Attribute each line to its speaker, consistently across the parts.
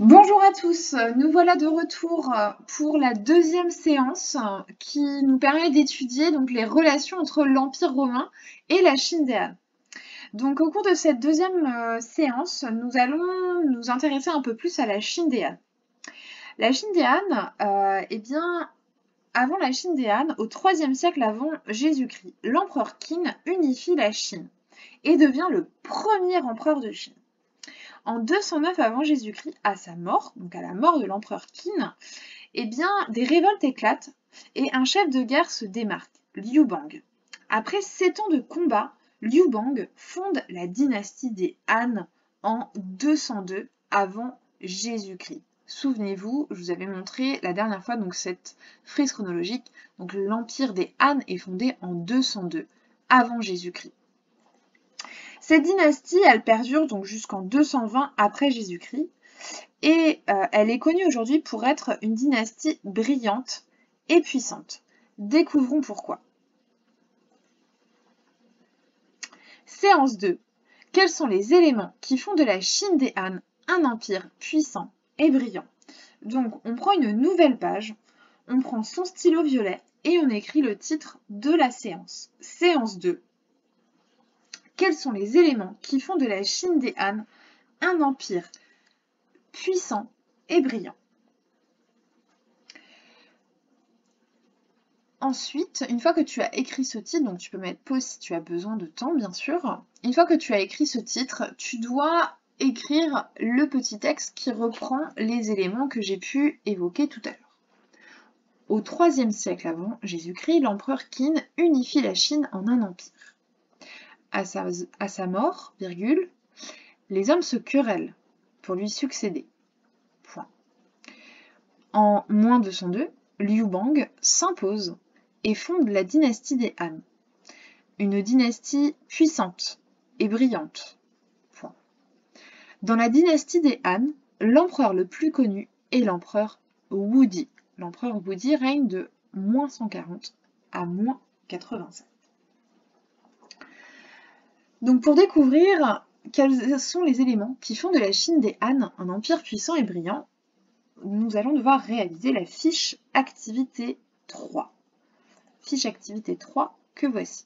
Speaker 1: Bonjour à tous, nous voilà de retour pour la deuxième séance qui nous permet d'étudier donc les relations entre l'Empire romain et la Chine des Han. Donc au cours de cette deuxième séance, nous allons nous intéresser un peu plus à la Chine des Han. La Chine des Han, eh bien, avant la Chine des Han, au IIIe siècle avant Jésus-Christ, l'empereur Qin unifie la Chine et devient le premier empereur de Chine. En 209 avant Jésus-Christ, à sa mort, donc à la mort de l'empereur Qin, eh bien, des révoltes éclatent et un chef de guerre se démarque, Liu Bang. Après 7 ans de combat, Liu Bang fonde la dynastie des Han en 202 avant Jésus-Christ. Souvenez-vous, je vous avais montré la dernière fois donc cette frise chronologique. Donc l'empire des Han est fondé en 202 avant Jésus-Christ. Cette dynastie, elle perdure donc jusqu'en 220 après Jésus-Christ et elle est connue aujourd'hui pour être une dynastie brillante et puissante. Découvrons pourquoi. Séance 2. Quels sont les éléments qui font de la Chine des Han un empire puissant et brillant? Donc on prend une nouvelle page, on prend son stylo violet et on écrit le titre de la séance. Séance 2. Quels sont les éléments qui font de la Chine des Han un empire puissant et brillant? Ensuite, une fois que tu as écrit ce titre, donc tu peux mettre pause si tu as besoin de temps, bien sûr. Une fois que tu as écrit ce titre, tu dois écrire le petit texte qui reprend les éléments que j'ai pu évoquer tout à l'heure. Au IIIe siècle avant Jésus-Christ, l'empereur Qin unifie la Chine en un empire. À sa mort, virgule, les hommes se querellent pour lui succéder. Point. En moins 202, Liu Bang s'impose et fonde la dynastie des Han, une dynastie puissante et brillante. Point. Dans la dynastie des Han, l'empereur le plus connu est l'empereur Wudi. L'empereur Wudi règne de moins 140 à moins 87. Donc pour découvrir quels sont les éléments qui font de la Chine des Han un empire puissant et brillant, nous allons devoir réaliser la fiche activité 3. Fiche activité 3 que voici.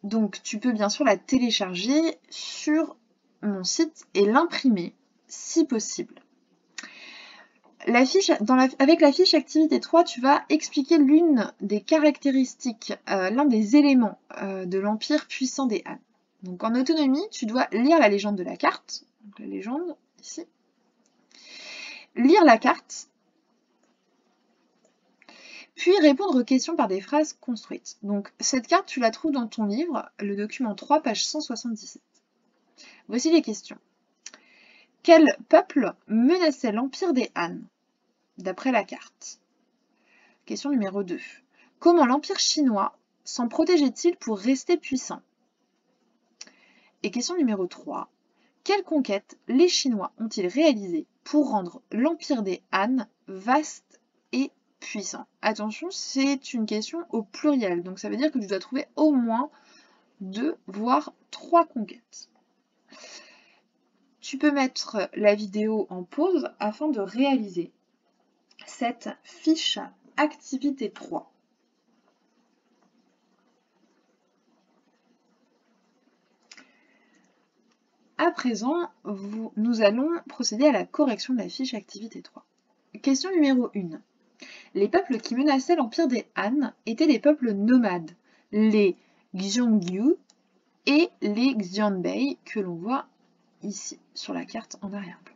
Speaker 1: Donc tu peux bien sûr la télécharger sur mon site et l'imprimer si possible. Avec la fiche activité 3, tu vas expliquer l'une des caractéristiques, l'un des éléments de l'empire puissant des Han. Donc en autonomie, tu dois lire la légende de la carte, donc la légende ici, lire la carte, puis répondre aux questions par des phrases construites. Donc cette carte, tu la trouves dans ton livre, le document 3, page 177. Voici les questions. Quel peuple menaçait l'empire des Han, d'après la carte? Question numéro 2. Comment l'empire chinois s'en protégeait-il pour rester puissant? Et question numéro 3. Quelles conquêtes les Chinois ont-ils réalisées pour rendre l'empire des Han vaste et puissant? Attention, c'est une question au pluriel, donc ça veut dire que tu dois trouver au moins 2 voire 3 conquêtes. Tu peux mettre la vidéo en pause afin de réaliser cette fiche activité 3. À présent, nous allons procéder à la correction de la fiche activité 3. Question numéro 1. Les peuples qui menaçaient l'empire des Han étaient des peuples nomades, les Xiongnu et les Xianbei, que l'on voit ici sur la carte en arrière-plan.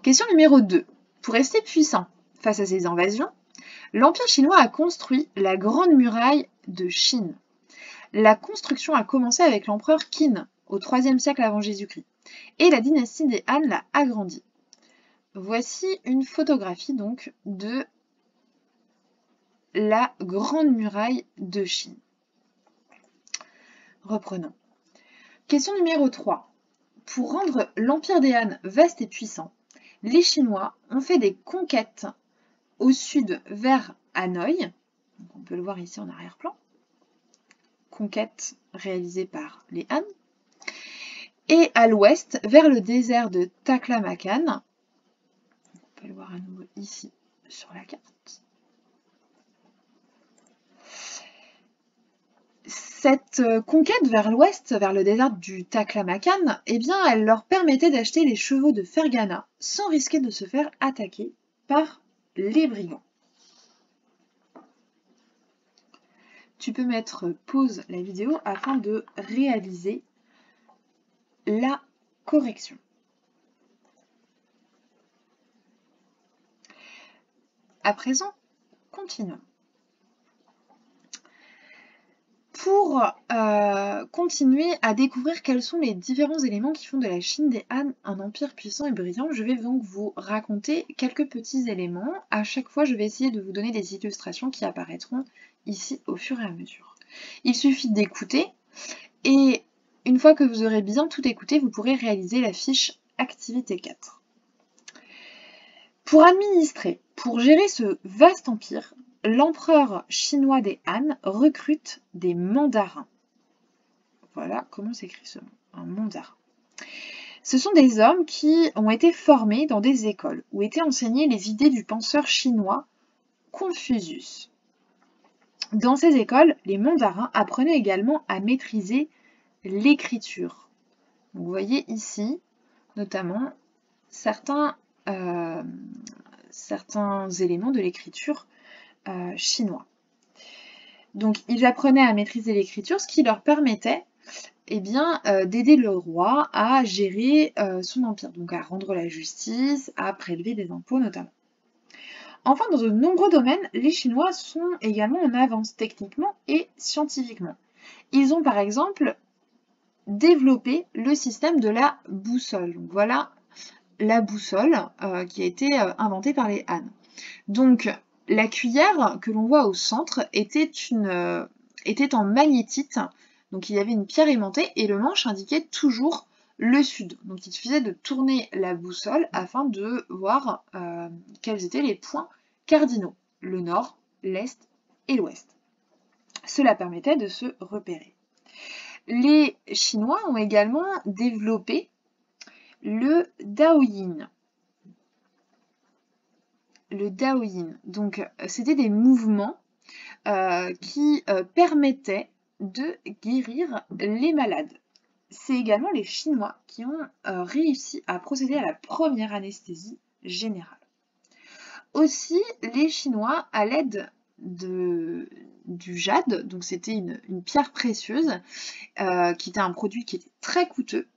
Speaker 1: Question numéro 2. Pour rester puissant face à ces invasions, l'empire chinois a construit la Grande Muraille de Chine. La construction a commencé avec l'empereur Qin au IIIe siècle avant Jésus-Christ et la dynastie des Han l'a agrandie. Voici une photographie donc de la Grande Muraille de Chine. Reprenons. Question numéro 3. Pour rendre l'empire des Han vaste et puissant, les Chinois ont fait des conquêtes au sud vers Hanoï. Donc on peut le voir ici en arrière-plan. Conquête réalisée par les Han. Et à l'ouest vers le désert de Taklamakan. On peut le voir à nouveau ici sur la carte. Cette conquête vers l'ouest, vers le désert du Taklamakan, eh bien, elle leur permettait d'acheter les chevaux de Fergana sans risquer de se faire attaquer par les brigands. Tu peux mettre pause la vidéo afin de réaliser la correction. À présent, continuons. Pour continuer à découvrir quels sont les différents éléments qui font de la Chine des Han un empire puissant et brillant, je vais donc vous raconter quelques petits éléments. À chaque fois, je vais essayer de vous donner des illustrations qui apparaîtront ici au fur et à mesure. Il suffit d'écouter et une fois que vous aurez bien tout écouté, vous pourrez réaliser la fiche Activité 4. Pour administrer, pour gérer ce vaste empire, l'empereur chinois des Han recrute des mandarins. Voilà comment s'écrit ce mot, un mandarin. Ce sont des hommes qui ont été formés dans des écoles où étaient enseignées les idées du penseur chinois Confucius. Dans ces écoles, les mandarins apprenaient également à maîtriser l'écriture. Vous voyez ici, notamment, certains éléments de l'écriture chinois. Donc, ils apprenaient à maîtriser l'écriture, ce qui leur permettait d'aider le roi à gérer son empire, donc à rendre la justice, à prélever des impôts notamment. Enfin, dans de nombreux domaines, les Chinois sont également en avance techniquement et scientifiquement. Ils ont par exemple développé le système de la boussole. Donc voilà la boussole qui a été inventée par les Han. Donc la cuillère que l'on voit au centre était en magnétite, donc il y avait une pierre aimantée et le manche indiquait toujours le sud. Donc il suffisait de tourner la boussole afin de voir quels étaient les points cardinaux, le nord, l'est et l'ouest. Cela permettait de se repérer. Les Chinois ont également développé le Daoyin. Le Daoyin, donc c'était des mouvements qui permettaient de guérir les malades. C'est également les Chinois qui ont réussi à procéder à la première anesthésie générale. Aussi, les Chinois, à l'aide du jade, donc c'était une pierre précieuse, qui était un produit qui était très coûteux,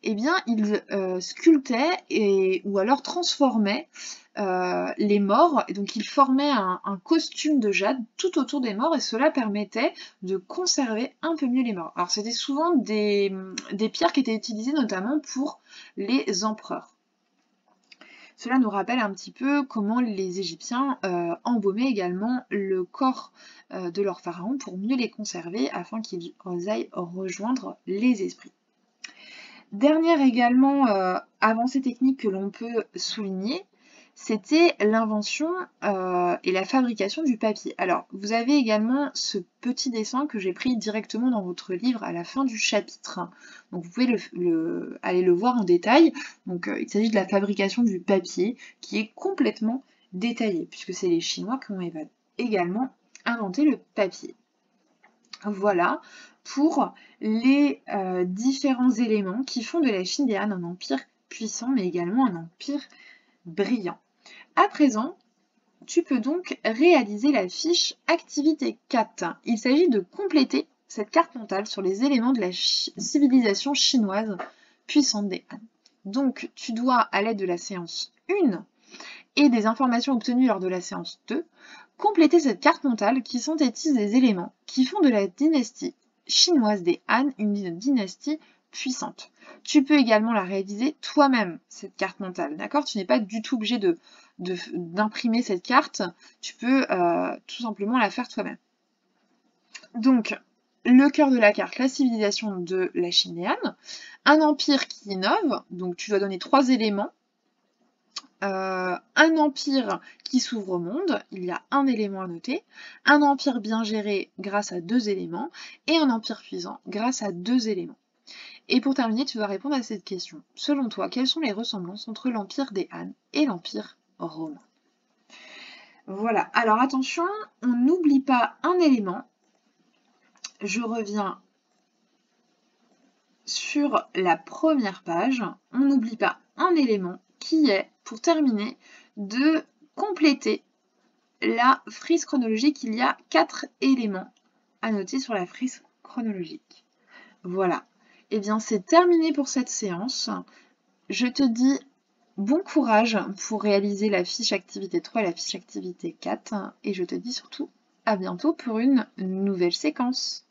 Speaker 1: eh bien, ils sculptaient ou alors transformaient les morts, et donc ils formaient un costume de jade tout autour des morts, et cela permettait de conserver un peu mieux les morts. Alors c'était souvent des pierres qui étaient utilisées notamment pour les empereurs. Cela nous rappelle un petit peu comment les Égyptiens embaumaient également le corps de leurs pharaons pour mieux les conserver afin qu'ils aillent rejoindre les esprits. Dernière également avancée technique que l'on peut souligner, c'était l'invention et la fabrication du papier. Alors, vous avez également ce petit dessin que j'ai pris directement dans votre livre à la fin du chapitre. Donc, vous pouvez aller le voir en détail. Donc, il s'agit de la fabrication du papier qui est complètement détaillé, puisque c'est les Chinois qui ont également inventé le papier. Voilà pour les différents éléments qui font de la Chine des Han un empire puissant, mais également un empire brillant. À présent, tu peux donc réaliser la fiche Activité 4. Il s'agit de compléter cette carte mentale sur les éléments de la civilisation chinoise puissante des Han. Donc, tu dois, à l'aide de la séance 1 et des informations obtenues lors de la séance 2, compléter cette carte mentale qui synthétise les éléments qui font de la dynastie chinoise des Han une dynastie puissante. Tu peux également la réaliser toi-même, cette carte mentale, d'accord? Tu n'es pas du tout obligé d'imprimer cette carte, tu peux tout simplement la faire toi-même. Donc, le cœur de la carte, la civilisation de la Chine des Han, un empire qui innove, donc tu dois donner 3 éléments. Un empire qui s'ouvre au monde, il y a un élément à noter, un empire bien géré grâce à 2 éléments, et un empire puissant grâce à 2 éléments. Et pour terminer, tu dois répondre à cette question. Selon toi, quelles sont les ressemblances entre l'Empire des Han et l'Empire romain? Voilà, alors attention, on n'oublie pas un élément. Je reviens sur la première page. On n'oublie pas un élément qui est, pour terminer, de compléter la frise chronologique. Il y a 4 éléments à noter sur la frise chronologique. Voilà. Eh bien, c'est terminé pour cette séance. Je te dis bon courage pour réaliser la fiche activité 3 et la fiche activité 4. Et je te dis surtout à bientôt pour une nouvelle séquence.